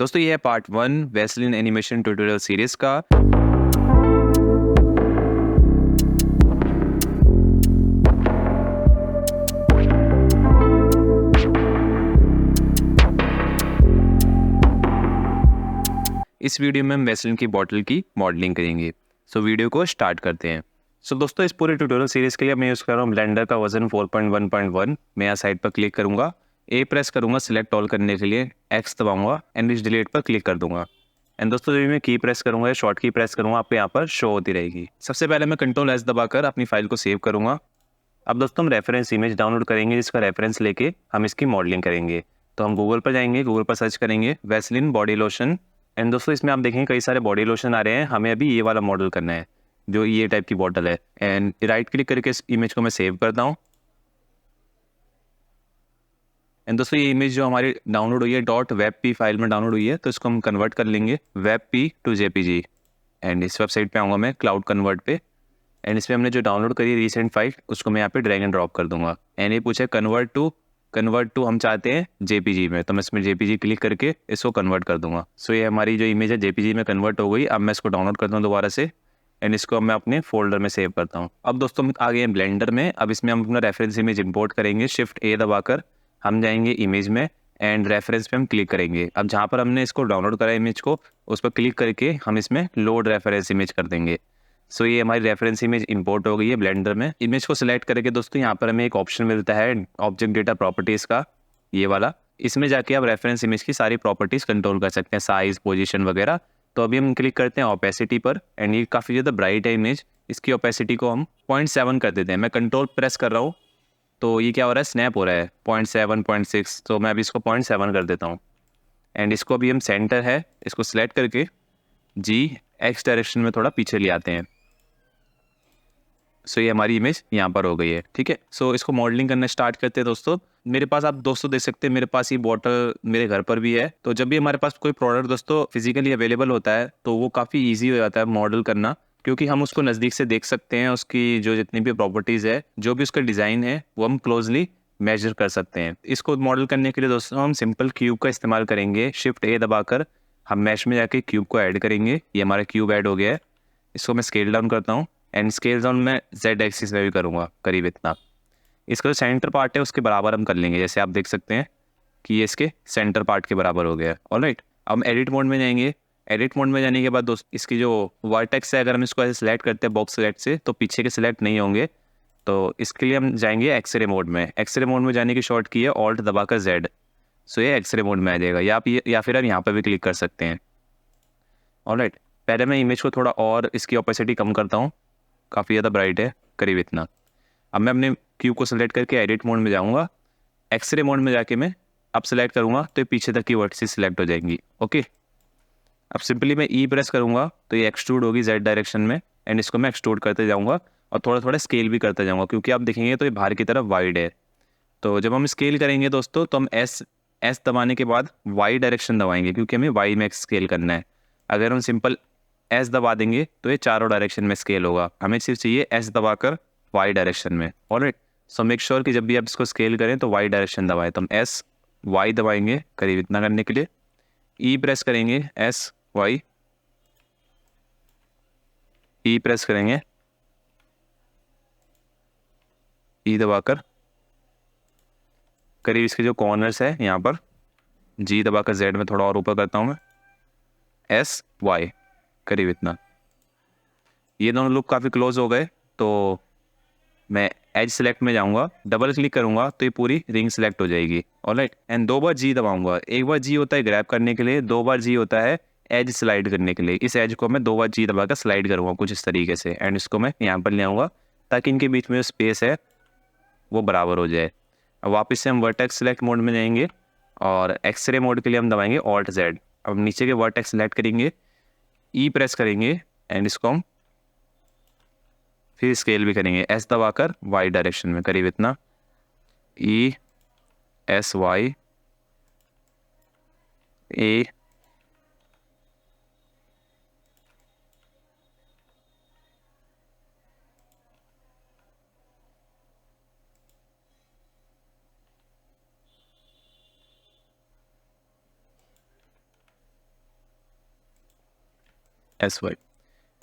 दोस्तों ये है part 1 Vaseline animation tutorial series का। इस वीडियो में हम वैसलीन की बॉटल की मॉडलिंग करेंगे। सो वीडियो को स्टार्ट करते हैं। सो दोस्तों इस पूरे ट्यूटोरियल सीरीज के लिए मैं यूज़ कर रहा हूँ ब्लेंडर का वर्जन 4.1.1। मैं यहाँ साइड पर क्लिक करूँगा, ए प्रेस करूँगा सिलेक्ट ऑल करने के लिए, एक्स दबाऊंगा एंड इस डिलीट पर क्लिक कर दूंगा। एंड दोस्तों जब मैं की प्रेस करूँगा या शॉर्ट की प्रेस करूँगा आपको यहाँ पर शो होती रहेगी। सबसे पहले मैं कंट्रोल एस दबाकर अपनी फाइल को सेव करूँगा। अब दोस्तों हम रेफरेंस इमेज डाउनलोड करेंगे जिसका रेफरेंस लेके हम इसकी मॉडलिंग करेंगे। तो हम गूगल पर जाएंगे, गूगल पर सर्च करेंगे वैसलीन बॉडी लोशन। एंड दोस्तों इसमें आप देखेंगे कई सारे बॉडी लोशन आ रहे हैं, हमें अभी ये वाला मॉडल करना है जो ये टाइप की बॉटल है। एंड राइट क्लिक करके इस इमेज को मैं सेव करता हूँ। एंड दोस्तों ये इमेज जो हमारी डाउनलोड हुई है .webp फाइल में डाउनलोड हुई है, तो इसको हम कन्वर्ट कर लेंगे webp टू jpg। एंड इस वेबसाइट पे आऊँगा मैं क्लाउड कन्वर्ट पे। एंड इसमें हमने जो डाउनलोड करी रिसेंट फाइल उसको मैं यहाँ पे ड्रैग एंड ड्रॉप कर दूंगा। एंड ये पूछे कन्वर्ट टू हम चाहते हैं जेपीजी में, तो मैं इसमें जेपीजी क्लिक करके इसको कन्वर्ट कर दूंगा। सो ये हमारी जो इमेज है जेपीजी में कन्वर्ट हो गई। अब मैं इसको डाउनलोड करता हूँ दोबारा से एंड इसको मैं अपने फोल्डर में सेव करता हूँ। अब दोस्तों हम आ गए हैं ब्लेंडर में। अब इसमें हम अपना रेफरेंस इमेज इंपोर्ट करेंगे। शिफ्ट ए दबाकर हम जाएंगे इमेज में एंड रेफरेंस पे हम क्लिक करेंगे। अब जहाँ पर हमने इसको डाउनलोड करा इमेज को उस पर क्लिक करके हम इसमें लोड रेफरेंस इमेज कर देंगे। सो ये हमारी रेफरेंस इमेज इंपोर्ट हो गई है ब्लेंडर में। इमेज को सिलेक्ट करके दोस्तों यहाँ पर हमें एक ऑप्शन मिलता है ऑब्जेक्ट डेटा प्रॉपर्टीज़ का, ये वाला। इसमें जाके आप रेफरेंस इमेज की सारी प्रॉपर्टीज़ कंट्रोल कर सकते हैं, साइज, पोजीशन वगैरह। तो अभी हम क्लिक करते हैं ओपेसिटी पर एंड ये काफ़ी ज़्यादा ब्राइट है इमेज। इसकी ओपेसिटी को हम 0.7 कर देते हैं। मैं कंट्रोल प्रेस कर रहा हूँ तो ये क्या हो रहा है, स्नैप हो रहा है 0.7 0.6। तो मैं अभी इसको 0.7 कर देता हूँ। एंड इसको अभी हम सेंटर है इसको सिलेक्ट करके जी एक्स डायरेक्शन में थोड़ा पीछे ले आते हैं। सो ये हमारी इमेज यहाँ पर हो गई है, ठीक है। सो इसको मॉडलिंग करना स्टार्ट करते हैं दोस्तों। मेरे पास आप दोस्तों देख सकते हैं मेरे पास ये बॉटल मेरे घर पर भी है। तो जब भी हमारे पास कोई प्रोडक्ट दोस्तों फिजिकली अवेलेबल होता है तो वो काफ़ी ईजी हो जाता है मॉडल करना, क्योंकि हम उसको नज़दीक से देख सकते हैं। उसकी जो जितनी भी प्रॉपर्टीज़ है, जो भी उसका डिज़ाइन है, वो हम क्लोजली मेजर कर सकते हैं। इसको मॉडल करने के लिए दोस्तों हम सिंपल क्यूब का इस्तेमाल करेंगे। शिफ्ट ए दबाकर हम मैश में जाके क्यूब को ऐड करेंगे। ये हमारा क्यूब ऐड हो गया है। इसको मैं स्केल डाउन करता हूँ एंड स्केल डाउन मैं जेड एक्सिस में भी करूँगा करीब इतना। इसका जो सेंटर पार्ट है उसके बराबर हम कर लेंगे। जैसे आप देख सकते हैं कि ये इसके सेंटर पार्ट के बराबर हो गया है। ऑलराइट, अब हम एडिट मोड में जाएंगे। एडिट मोड में जाने के बाद दोस्त इसकी जो वर्टेक्स है, अगर हम इसको ऐसे सिलेक्ट करते हैं बॉक्स सेलेक्ट से तो पीछे के सिलेक्ट नहीं होंगे। तो इसके लिए हम जाएंगे एक्सरे मोड में। एक्सरे मोड में जाने की शॉर्ट की है ऑल्ट दबाकर जेड। सो ये एक्सरे मोड में आ जाएगा, या फिर हम यहाँ पर भी क्लिक कर सकते हैं। ऑलराइट, पहले मैं इमेज को थोड़ा और इसकी ओपेसिटी कम करता हूँ, काफ़ी ज़्यादा ब्राइट है करीब इतना। अब मैं अपने क्यूब को सिलेक्ट करके एडिट मोड में जाऊँगा। एक्सरे मोड में जाके मैं अब सिलेक्ट करूँगा तो ये पीछे तक की वर्टिसेस सिलेक्ट हो जाएंगी। ओके, अब सिंपली मैं ई प्रेस करूँगा तो ये एक्सट्रूड होगी जेड डायरेक्शन में एंड इसको मैं एक्सट्रूड करते जाऊँगा और थोड़ा थोड़ा स्केल भी करते जाऊँगा, क्योंकि आप देखेंगे तो ये बाहर की तरफ वाइड है। तो जब हम स्केल करेंगे दोस्तों तो हम एस दबाने के बाद वाई डायरेक्शन दबाएंगे, क्योंकि हमें वाई में स्केल करना है। अगर हम सिंपल एस दबा देंगे तो ये चारों डायरेक्शन में स्केल होगा। हमें सिर्फ चाहिए एस दबाकर वाई डायरेक्शन में। ऑलराइट, सो मेक श्योर कि जब भी आप इसको स्केल करें तो वाई डायरेक्शन दबाएं। तो हम एस वाई दबाएंगे करीब इतना करने के लिए। ई प्रेस करेंगे एस वाई, ई प्रेस करेंगे, ई दबाकर करीब इसके जो कॉर्नर्स है यहाँ पर जी दबाकर जेड में थोड़ा और ऊपर करता हूँ मैं, एस वाई करीब इतना। ये दोनों लुक काफ़ी क्लोज हो गए तो मैं एज सेलेक्ट में जाऊंगा, डबल क्लिक करूंगा तो ये पूरी रिंग सेलेक्ट हो जाएगी। ऑलराइट, एंड 2 बार जी दबाऊंगा। एक बार जी होता है ग्रैब करने के लिए, 2 बार जी होता है एज स्लाइड करने के लिए। इस एज को मैं 2 बार जी दबाकर स्लाइड करूँगा कुछ इस तरीके से एंड इसको मैं यहाँ पर ले आऊँगा ताकि इनके बीच में जो स्पेस है वो बराबर हो जाए। अब वापस से हम वर्टेक्स सेलेक्ट मोड में जाएंगे और एक्सरे मोड के लिए हम दबाएंगे ऑल्ट जेड। अब नीचे के वर्टेक्स सेलेक्ट करेंगे, ई प्रेस करेंगे एंड इसको हम फिर स्केल भी करेंगे एस दबाकर वाई डायरेक्शन में करीब इतना, E S Y A S Y,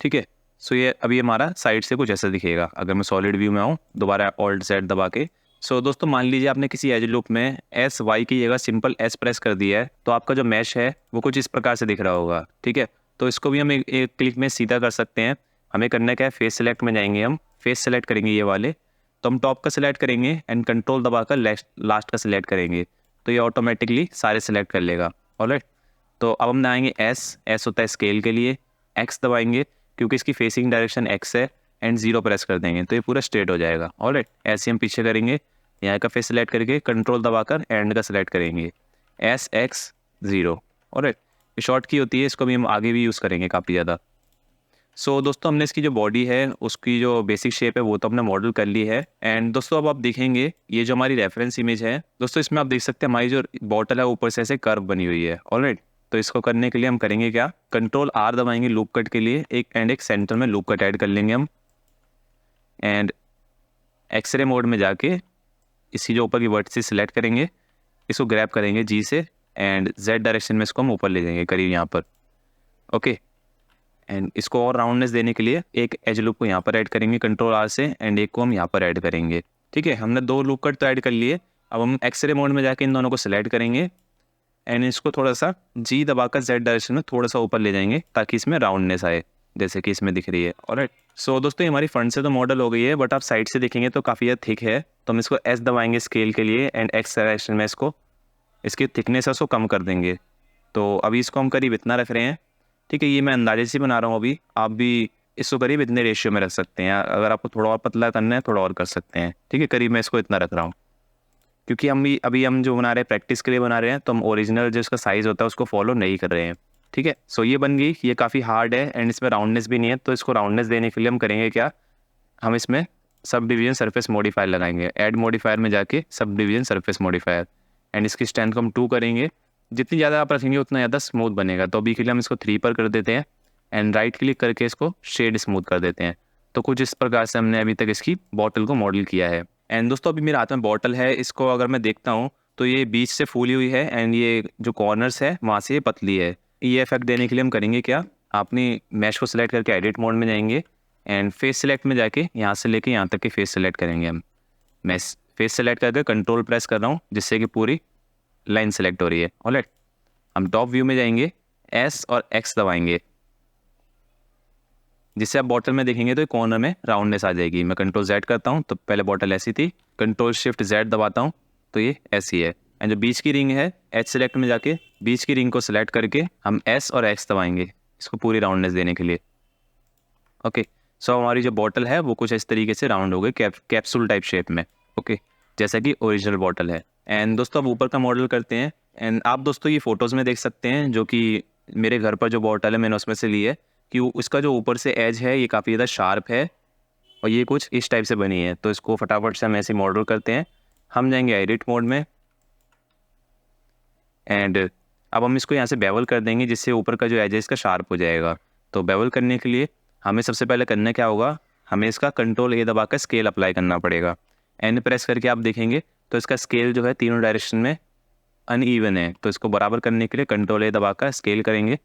ठीक है। सो ये अभी हमारा साइड से कुछ ऐसा दिखेगा। अगर मैं सॉलिड व्यू में आऊँ, दोबारा ऑल्ट Z दबा के, सो दोस्तों मान लीजिए आपने किसी एज लूप में एस वाई की जगह सिंपल एस प्रेस कर दिया है, तो आपका जो मैश है वो कुछ इस प्रकार से दिख रहा होगा, ठीक है। तो इसको भी हम एक क्लिक में सीधा कर सकते हैं। हमें करना क्या है, फेस सेलेक्ट में जाएंगे, हम फेस सेलेक्ट करेंगे ये वाले, तो हम टॉप का सिलेक्ट करेंगे एंड कंट्रोल दबाकर लास्ट का सिलेक्ट करेंगे, तो ये ऑटोमेटिकली सारे सिलेक्ट कर लेगा। ऑलराइट, तो अब हम आएंगे एस होता है स्केल के लिए, एक्स दबाएंगे क्योंकि इसकी फेसिंग डायरेक्शन एक्स है, एंड 0 प्रेस कर देंगे तो ये पूरा स्ट्रेट हो जाएगा। ऑलराइट, ऐसे हम पीछे करेंगे, यहाँ का फेस सेलेक्ट करके कंट्रोल दबाकर एंड का सिलेक्ट करेंगे, एस एक्स 0। ऑलराइट, ये शॉर्ट की होती है, इसको भी हम आगे भी यूज़ करेंगे काफ़ी ज़्यादा। सो दोस्तों हमने इसकी जो बॉडी है उसकी जो बेसिक शेप है वो तो हमने मॉडल कर ली है। एंड दोस्तों अब आप देखेंगे ये जो हमारी रेफरेंस इमेज है दोस्तों, इसमें आप देख सकते हैं हमारी जो बॉटल है ऊपर से ऐसे कर्व बनी हुई है। ऑलराइट, तो इसको करने के लिए हम करेंगे क्या, कंट्रोल R दबाएंगे लूप कट के लिए, एक सेंटर में लूप कट ऐड कर लेंगे हम, एंड एक्सरे मोड में जाके इसी जो ऊपर की वर्टिसेस सिलेक्ट करेंगे, इसको ग्रैब करेंगे G से, एंड Z डायरेक्शन में इसको हम ऊपर ले जाएंगे करीब यहाँ पर। ओके, एंड इसको और राउंडनेस देने के लिए एक एज लूप को यहाँ पर ऐड करेंगे कंट्रोल R से, एंड एक को हम यहाँ पर ऐड करेंगे। ठीक है, हमने 2 लूप कट तो ऐड कर लिए। अब हम एक्सरे मोड में जाके इन दोनों को सिलेक्ट करेंगे एंड इसको थोड़ा सा G दबाकर Z डायरेक्शन में थोड़ा सा ऊपर ले जाएंगे ताकि इसमें राउंडनेस आए, जैसे कि इसमें दिख रही है। ऑलराइट, सो दोस्तों ये हमारी फ्रंट से तो मॉडल हो गई है, बट आप साइड से देखेंगे तो काफ़ी ज़्यादा थिक है, तो हम इसको S दबाएंगे स्केल के लिए, एंड X डायरेक्शन में इसको इसकी थिकनेस है उसको कम कर देंगे। तो अभी इसको हम करीब इतना रख रहे हैं। ठीक है, ये मैं अंदाजे से बना रहा हूँ, अभी आप भी इसको करीब इतने रेशियो में रख सकते हैं। अगर आपको थोड़ा और पतला करना है थोड़ा और कर सकते हैं। ठीक है, करीब मैं इसको इतना रख रहा हूँ, क्योंकि अभी हम जो बना रहे हैं प्रैक्टिस के लिए बना रहे हैं, तो हम ओरिजिनल जो इसका साइज़ होता है उसको फॉलो नहीं कर रहे हैं। ठीक है, सो ये बन गई। ये काफ़ी हार्ड है एंड इसमें राउंडनेस भी नहीं है, तो इसको राउंडनेस देने के लिए हम करेंगे क्या, हम इसमें सब डिवीजन सरफेस मॉडिफायर लगाएंगे। ऐड मॉडिफायर में जाके sub division surface modifier, and इसकी स्ट्रेंथ को हम 2 करेंगे। जितनी ज़्यादा आप रखेंगे उतना ज़्यादा स्मूथ बनेगा। तो अभी के लिए हम इसको 3 पर कर देते हैं, एंड राइट क्लिक करके इसको शेड स्मूथ कर देते हैं। तो कुछ इस प्रकार से हमने अभी तक इसकी बॉटल को मॉडल किया है। एंड दोस्तों अभी मेरे हाथ में बॉटल है, इसको अगर मैं देखता हूँ तो ये बीच से फूली हुई है, एंड ये जो कॉर्नर्स है वहाँ से ये पतली है। ये इफेक्ट देने के लिए हम करेंगे क्या, अपनी मैश को सिलेक्ट करके एडिट मोड में जाएंगे, एंड फेस सेलेक्ट में जाके यहाँ से लेके यहाँ तक के फेस सेलेक्ट करेंगे हम। मैं फेस सेलेक्ट करके कंट्रोल प्रेस कर रहा हूँ जिससे कि पूरी लाइन सेलेक्ट हो रही है। ऑलराइट, हम टॉप व्यू में जाएंगे, S और X दबाएंगे, जिससे आप बॉटल में देखेंगे तो कॉर्नर में राउंडनेस आ जाएगी। मैं कंट्रोल Z करता हूँ तो पहले बॉटल ऐसी थी, कंट्रोल शिफ्ट Z दबाता हूँ तो ये ऐसी है। एंड जो बीच की रिंग है, H सेलेक्ट में जाके बीच की रिंग को सिलेक्ट करके हम S और X दबाएंगे इसको पूरी राउंडनेस देने के लिए। ओके, सो हमारी जो बॉटल है वो कुछ इस तरीके से राउंड हो गई, कैप्सूल टाइप शेप में। ओके, जैसा कि ओरिजिनल बॉटल है। एंड दोस्तों अब ऊपर का मॉडल करते हैं। एंड आप दोस्तों ये फ़ोटोज़ में देख सकते हैं, जो कि मेरे घर पर जो बॉटल है मैंने उसमें से ली है, कि उसका जो ऊपर से एज है ये काफ़ी ज़्यादा शार्प है और ये कुछ इस टाइप से बनी है। तो इसको फटाफट से हम ऐसे मॉडल करते हैं। हम जाएंगे एडिट मोड में, एंड अब हम इसको यहाँ से बेवल कर देंगे जिससे ऊपर का जो एज है इसका शार्प हो जाएगा। तो बेवल करने के लिए हमें सबसे पहले करना क्या होगा, हमें इसका कंट्रोल A दबाकर स्केल अप्लाई करना पड़ेगा। N प्रेस करके आप देखेंगे तो इसका स्केल जो है तीनों डायरेक्शन में अनइवन है, तो इसको बराबर करने के लिए कंट्रोल A दबाकर स्केल करेंगे।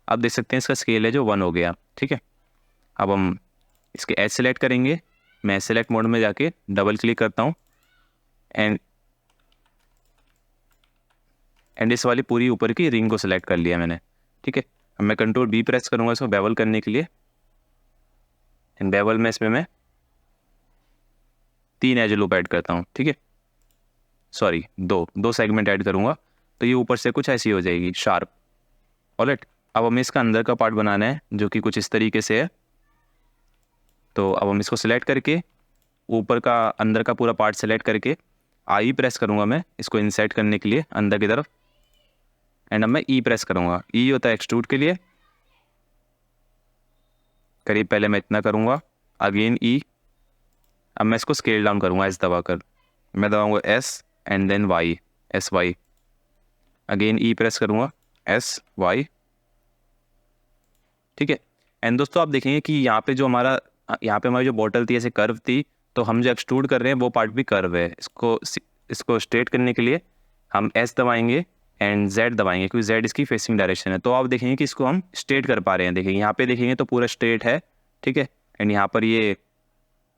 आप देख सकते हैं इसका स्केल है जो 1 हो गया। ठीक है, अब हम इसके एज सेलेक्ट करेंगे। मैं सेलेक्ट मोड में जाके डबल क्लिक करता हूँ, एंड इस वाली पूरी ऊपर की रिंग को सिलेक्ट कर लिया मैंने। ठीक है, अब मैं कंट्रोल B प्रेस करूँगा इसको बेवल करने के लिए, एंड बेवल में इसमें मैं 3 एज लूप ऐड करता हूँ। ठीक है, सॉरी 2 सेगमेंट ऐड करूँगा, तो ये ऊपर से कुछ ऐसी हो जाएगी शार्प। ऑलराइट, अब हमें इसका अंदर का पार्ट बनाना है जो कि कुछ इस तरीके से है। तो अब हम इसको सिलेक्ट करके ऊपर का अंदर का पूरा पार्ट सेलेक्ट करके I प्रेस करूँगा मैं इसको इंसर्ट करने के लिए अंदर की तरफ, एंड अब मैं E प्रेस करूँगा। E होता है एक्सट्रूड के लिए, करीब पहले मैं इतना करूँगा, अगेन E। अब मैं इसको स्केल डाउन करूँगा S दबाकर, मैं दबाऊँगा S and then Y, SY, again E press करूँगा SY। ठीक है, एंड दोस्तों आप देखेंगे कि यहाँ पे हमारी जो बॉटल थी ऐसे कर्व थी, तो हम जो एक्सट्रूड कर रहे हैं वो पार्ट भी कर्व है। इसको स्ट्रेट करने के लिए हम S दबाएंगे, एंड Z दबाएंगे क्योंकि Z इसकी फेसिंग डायरेक्शन है। तो आप देखेंगे कि इसको हम स्ट्रेट कर पा रहे हैं। देखिए यहाँ पे देखेंगे तो पूरा स्ट्रेट है, ठीक है। एंड यहाँ पर ये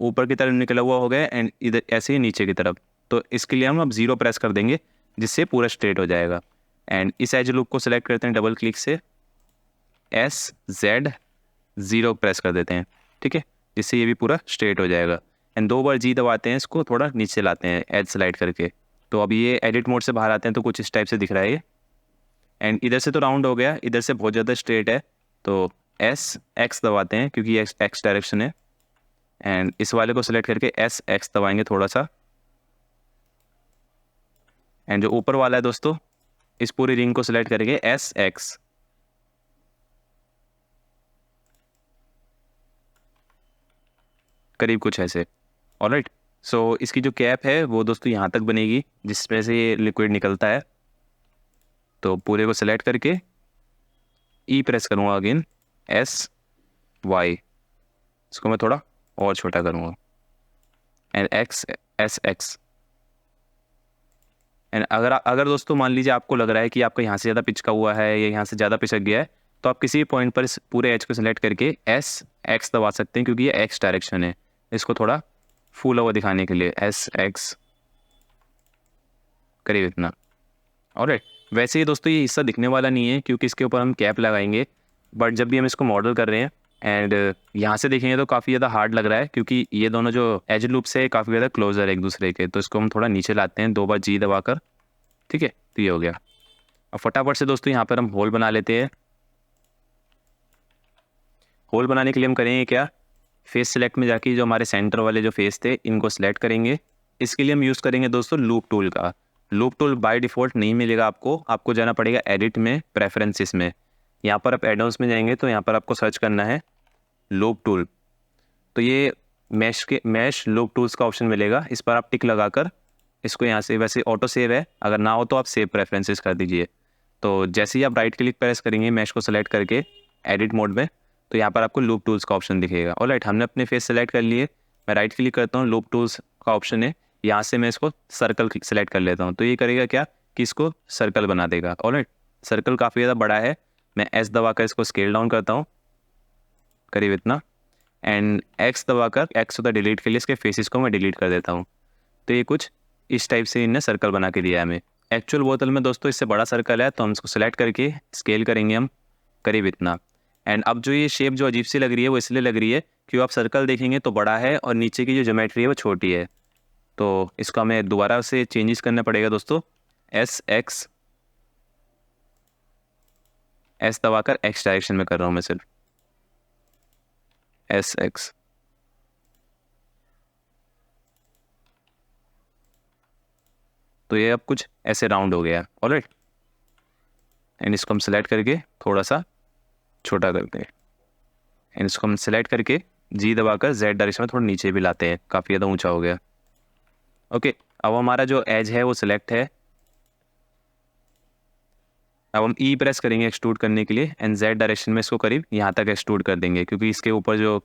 ऊपर की तरफ निकला हुआ हो गया एंड इधर ऐसे ही नीचे की तरफ। तो इसके लिए हम अब 0 प्रेस कर देंगे जिससे पूरा स्ट्रेट हो जाएगा। एंड इस एज लूप को सिलेक्ट करते हैं डबल क्लिक से, SZ 0 प्रेस कर देते हैं, ठीक है, जिससे ये भी पूरा स्ट्रेट हो जाएगा। एंड 2 बार G दबाते हैं, इसको थोड़ा नीचे लाते हैं एज स्लाइड करके। तो अब ये एडिट मोड से बाहर आते हैं तो कुछ इस टाइप से दिख रहा है ये। एंड इधर से तो राउंड हो गया, इधर से बहुत ज़्यादा स्ट्रेट है, तो SX दबाते हैं क्योंकि ये X डायरेक्शन है। एंड इस वाले को सिलेक्ट करके SX दबाएंगे थोड़ा सा। एंड जो ऊपर वाला है दोस्तों, इस पूरी रिंग को सिलेक्ट करके SX, करीब कुछ ऐसे। ऑलराइट, सो इसकी जो कैप है वो दोस्तों यहाँ तक बनेगी जिसमें से ये लिक्विड निकलता है। तो पूरे को सिलेक्ट करके E प्रेस करूँगा अगेन, SY, इसको मैं थोड़ा और छोटा करूँगा, एंड SX। एंड अगर दोस्तों मान लीजिए आपको लग रहा है कि आपका यहाँ से ज़्यादा पिचका हुआ है या यहाँ से ज़्यादा पिचक गया है, तो आप किसी भी पॉइंट पर इस पूरे एज को सिलेक्ट करके SX दबा सकते हैं क्योंकि ये X डायरेक्शन है। इसको थोड़ा फूला हुआ दिखाने के लिए SX, करीब इतना। ऑलराइट, वैसे ही दोस्तों ये हिस्सा दिखने वाला नहीं है क्योंकि इसके ऊपर हम कैप लगाएंगे, बट जब भी हम इसको मॉडल कर रहे हैं एंड यहाँ से देखेंगे तो काफ़ी ज़्यादा हार्ड लग रहा है क्योंकि ये दोनों जो एज लूप से काफ़ी ज़्यादा क्लोजर है एक दूसरे के। तो इसको हम थोड़ा नीचे लाते हैं 2 बार G दबाकर, ठीक है। तो ये हो गया। अब फटाफट से दोस्तों यहाँ पर हम होल बना लेते हैं। होल बनाने के लिए हम करेंगे क्या, फेस सेलेक्ट में जाके जो हमारे सेंटर वाले जो फेस थे इनको सेलेक्ट करेंगे। इसके लिए हम यूज़ करेंगे दोस्तों लूप टूल का। लूप टूल बाय डिफ़ॉल्ट नहीं मिलेगा आपको जाना पड़ेगा एडिट में, प्रेफरेंसेस में। यहाँ पर आप एडॉन्स में जाएंगे तो यहाँ पर आपको सर्च करना है लूप टूल। तो ये मैश लूप टूल्स का ऑप्शन मिलेगा, इस पर आप टिक लगाकर इसको यहाँ से, वैसे ऑटो सेव है, अगर ना हो तो आप सेव प्रेफरेंसेस कर दीजिए। तो जैसे ही आप राइट क्लिक प्रेस करेंगे मैश को सेलेक्ट करके एडिट मोड में, तो यहाँ पर आपको लूप टूल्स का ऑप्शन दिखेगा। ऑलराइट, हमने अपने फेस सेलेक्ट कर लिए, मैं राइट क्लिक करता हूँ, लूप टूल्स का ऑप्शन है, यहाँ से मैं इसको सर्कल सेलेक्ट कर लेता हूँ। तो ये करेगा क्या कि इसको सर्कल बना देगा। ऑलराइट, सर्कल काफ़ी ज़्यादा बड़ा है, मैं S दबाकर इसको स्केल डाउन करता हूँ करीब इतना, एंड X दबाकर X होता डिलीट के लिए इसके फेसेस को मैं डिलीट कर देता हूँ। तो ये कुछ इस टाइप से इन्हें सर्कल बना के दिया है हमें। एक्चुअल बोतल में दोस्तों इससे बड़ा सर्कल है तो हम इसको सेलेक्ट करके स्केल करेंगे हम करीब इतना। एंड अब जो ये शेप जो अजीब सी लग रही है वो इसलिए लग रही है क्योंकि आप सर्कल देखेंगे तो बड़ा है और नीचे की जो ज्योमेट्री है वो छोटी है। तो इसको हमें दोबारा से चेंजेस करना पड़ेगा दोस्तों। SX, S दबाकर X डायरेक्शन में कर रहा हूँ मैं सिर्फ, SX। तो ये अब कुछ ऐसे राउंड हो गया। ऑलराइट, एंड इसको हम सेलेक्ट करके थोड़ा सा छोटा करते हैं, एंड इसको हम सेलेक्ट करके G दबाकर Z डायरेक्शन में थोड़ा नीचे भी लाते हैं, काफ़ी ज़्यादा ऊंचा हो गया। ओके, अब हमारा जो एज है वो सिलेक्ट है। अब हम E प्रेस करेंगे एक्सट्रूड करने के लिए, एंड Z डायरेक्शन में इसको करीब यहाँ तक एक्सट्रूड कर देंगे क्योंकि इसके ऊपर जो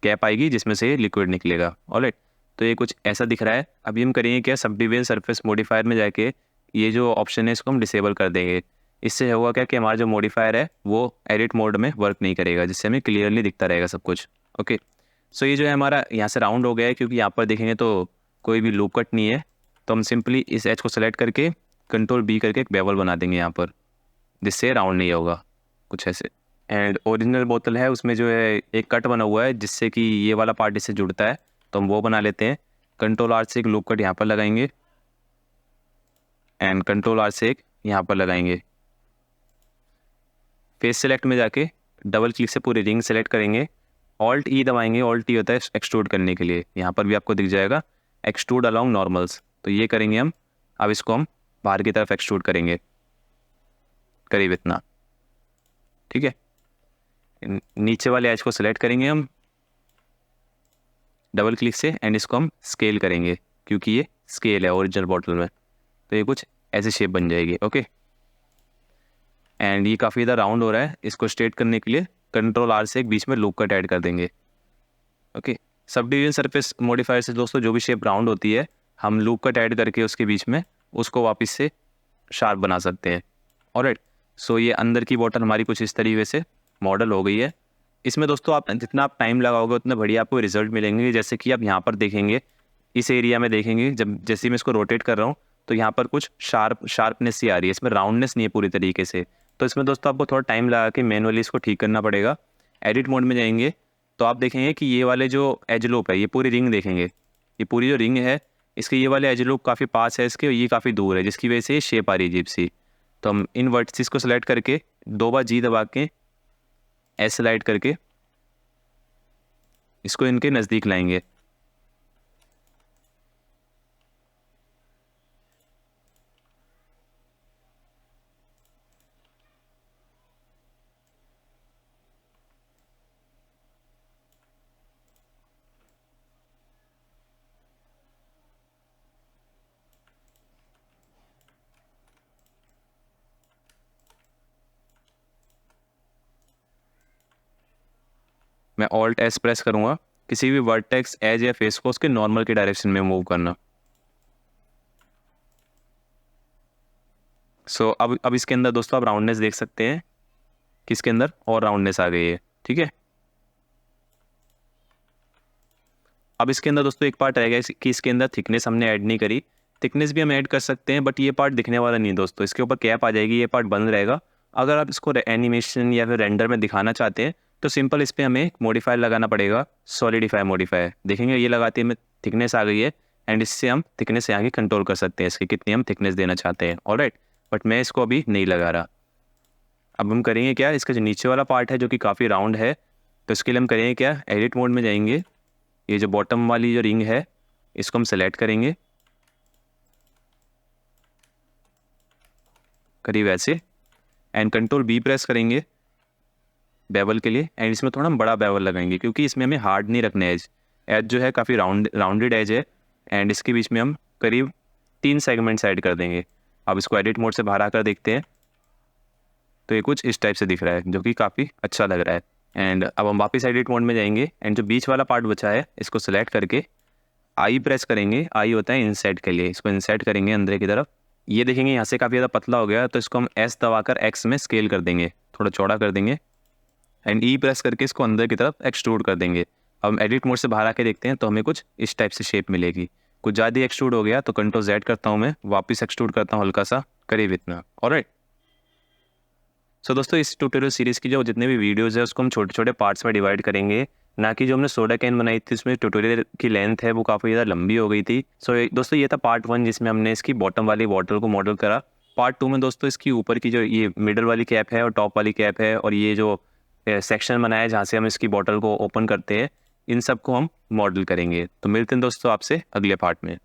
कैप आएगी जिसमें से लिक्विड निकलेगा। ऑलराइट, तो ये कुछ ऐसा दिख रहा है। अभी हम करेंगे क्या, सबडिविजन सरफेस मॉडिफायर में जाके ये जो ऑप्शन है इसको हम डिसेबल कर देंगे। इससे होगा क्या कि हमारा जो मॉडिफायर है वो एडिट मोड में वर्क नहीं करेगा, जिससे हमें क्लियरली दिखता रहेगा सब कुछ। ओके, सो ये जो है हमारा यहाँ से राउंड हो गया है क्योंकि यहाँ पर देखेंगे तो कोई भी लूप कट नहीं है। तो हम सिंपली इस एज को सेलेक्ट करके कंट्रोल B करके एक बेवल बना देंगे यहाँ पर, जिससे राउंड नहीं होगा, कुछ ऐसे। एंड ओरिजिनल बोतल है उसमें जो है एक कट बना हुआ है जिससे कि ये वाला पार्ट इससे जुड़ता है, तो हम वो बना लेते हैं। कंट्रोल R से एक लूप कट यहाँ पर लगाएंगे एंड कंट्रोल R से एक यहाँ पर लगाएंगे। फेस सेलेक्ट में जाके डबल क्लिक से पूरी रिंग सेलेक्ट करेंगे, ऑल्ट E दबाएंगे, ऑल्ट E होता है एक्सट्रूड करने के लिए, यहाँ पर भी आपको दिख जाएगा एक्सट्रूड अलोंग नॉर्मल्स। तो ये करेंगे हम। अब इसको हम बाहर की तरफ एक्सट्रूड करेंगे करीब इतना, ठीक है। नीचे वाले एज को सिलेक्ट करेंगे हम डबल क्लिक से, एंड इसको हम स्केल करेंगे क्योंकि ये स्केल है ओरिजिनल बॉटल में। तो ये कुछ ऐसे शेप बन जाएगी। ओके, एंड ये काफ़ी ज़्यादा राउंड हो रहा है, इसको स्ट्रेट करने के लिए कंट्रोल R से एक बीच में लूप कट ऐड कर देंगे। Okay, sub division surface modifier से दोस्तों जो भी शेप राउंड होती है हम लूप कट ऐड करके उसके बीच में उसको वापस से शार्प बना सकते हैं। ऑलराइट, सो ये अंदर की बॉटल हमारी कुछ इस तरीके से मॉडल हो गई है। इसमें दोस्तों आप जितना आप टाइम लगाओगे उतना बढ़िया आपको रिजल्ट मिलेंगे। जैसे कि आप यहाँ पर देखेंगे, इस एरिया में देखेंगे, जब जैसे ही मैं इसको रोटेट कर रहा हूँ तो यहाँ पर कुछ शार्पनेस सी आ रही है, इसमें राउंडनेस नहीं है पूरी तरीके से। तो इसमें दोस्तों आपको थोड़ा टाइम लगा के मैनुअली इसको ठीक करना पड़ेगा। एडिट मोड में जाएंगे तो आप देखेंगे कि ये वाले जो एज लूप है, ये पूरी रिंग देखेंगे, ये पूरी जो रिंग है इसके ये वाले एज लूप काफ़ी पास है इसके, ये काफ़ी दूर है, जिसकी वजह से ये शेप आ रही है अजीब सी। तो हम इन वर्टिसेस को सेलेक्ट करके 2 बार जी दबा के एस स्लाइड करके इसको इनके नज़दीक लाएंगे। मैं ऑल्ट एस प्रेस करूँगा, किसी भी वर्टेक्स एज या फेस को उसके नॉर्मल के डायरेक्शन में मूव करना। सो अब इसके अंदर दोस्तों आप राउंडनेस देख सकते हैं कि इसके अंदर और राउंडनेस आ गई है। ठीक है, अब इसके अंदर दोस्तों एक पार्ट रह गया कि इसके अंदर थिकनेस हमने ऐड नहीं करी। थिकनेस भी हम ऐड कर सकते हैं बट ये पार्ट दिखने वाला नहीं है दोस्तों, इसके ऊपर कैप आ जाएगी, ये पार्ट बंद रहेगा। अगर आप इसको एनिमेशन या फिर रेंडर में दिखाना चाहते हैं तो सिंपल इस पर हमें मॉडिफायर लगाना पड़ेगा, सॉलिडिफाई मॉडिफायर। देखेंगे ये लगाते हमें थिकनेस आ गई है एंड इससे हम थिकनेस यहाँ की कंट्रोल कर सकते हैं, इसकी कितनी हम थिकनेस देना चाहते हैं। ऑलराइट, बट मैं इसको अभी नहीं लगा रहा। अब हम करेंगे क्या, इसका जो नीचे वाला पार्ट है जो कि काफ़ी राउंड है, तो इसके लिए हम करेंगे क्या, एडिट मोड में जाएंगे, ये जो बॉटम वाली जो रिंग है इसको हम सेलेक्ट करेंगे करीब ऐसे एंड कंट्रोल बी प्रेस करेंगे बेवल के लिए एंड इसमें थोड़ा हम बड़ा बेवल लगाएंगे क्योंकि इसमें हमें हार्ड नहीं रखना है। एज जो है काफ़ी राउंडेड एज है एंड इसके बीच में हम करीब 3 सेगमेंट्स ऐड कर देंगे। अब इसको एडिट मोड से बाहर आकर देखते हैं तो ये कुछ इस टाइप से दिख रहा है जो कि काफ़ी अच्छा लग रहा है। एंड अब हम वापस एडिट मोड में जाएंगे एंड जो बीच वाला पार्ट बचा है इसको सेलेक्ट करके आई प्रेस करेंगे, आई होता है इंसर्ट के लिए, इसको इंसर्ट करेंगे अंदर की तरफ। ये देखेंगे यहाँ से काफ़ी ज़्यादा पतला हो गया तो इसको हम एस दबाकर एक्स में स्केल कर देंगे, थोड़ा चौड़ा कर देंगे एंड ई प्रेस करके इसको अंदर की तरफ एक्सट्रूड कर देंगे। अब हम एडिट मोड से बाहर आके देखते हैं तो हमें कुछ इस टाइप से शेप मिलेगी। कुछ ज़्यादा एक्सट्रूड हो गया तो कंट्रोल जेड करता हूँ मैं, वापस एक्सट्रूड करता हूँ हल्का सा, करीब इतना। ऑलराइट, सो दोस्तों इस ट्यूटोरियल सीरीज़ की जो जितने भी वीडियोस है उसको हम छोटे छोटे पार्ट्स में डिवाइड करेंगे, ना कि जो हमने सोडा कैन बनाई थी उसमें ट्यूटोरियल की लेंथ है वो काफ़ी ज़्यादा लंबी हो गई थी। सो दोस्तों ये था पार्ट 1 जिसमें हमने इसकी बॉटम वाली बॉटल को मॉडल करा। पार्ट 2 में दोस्तों इसकी ऊपर की जो ये मिडल वाली कैप है और टॉप वाली कैप है और ये जो सेक्शन बनाया है जहाँ से हम इसकी बॉटल को ओपन करते हैं, इन सब को हम मॉडल करेंगे। तो मिलते हैं दोस्तों आपसे अगले पार्ट में।